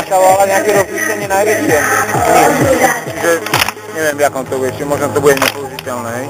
naštavovala nejaké rozlišenie najväčšie. Čiže neviem, v jakom to bude, či možno to bude nepoužiteľné, hej?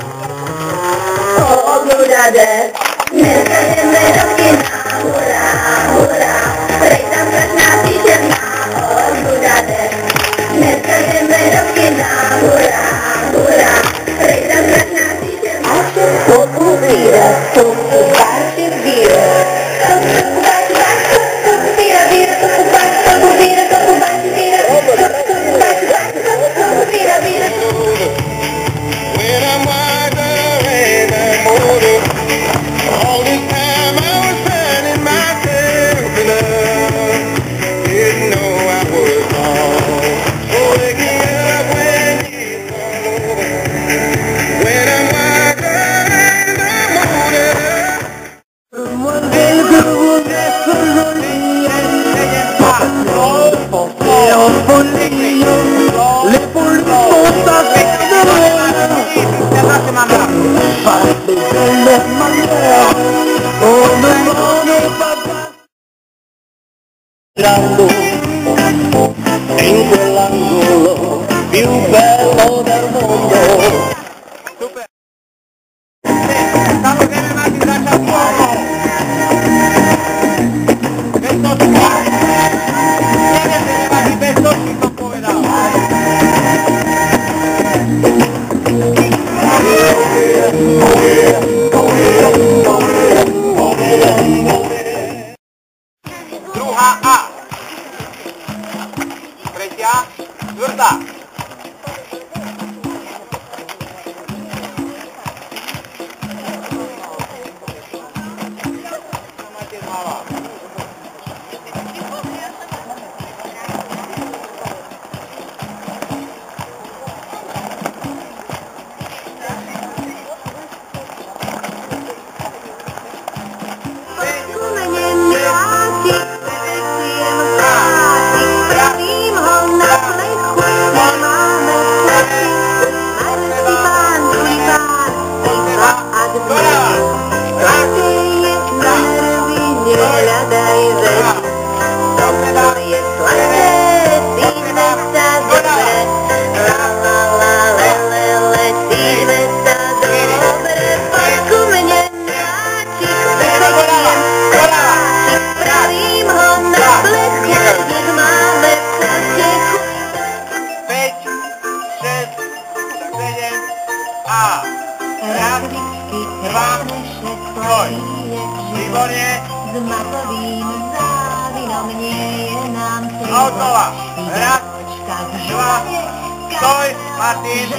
In quell'angolo più bello del mondo. Super! Stavo chiamati da Ciapuolo! Bestoci qua! Viene chiamati Bestoci con povedal! Druhá A! Tretia, štvrtá. A. Raz, dva, troj. Výborne. Autová. Raz, dva, stoj, Martin.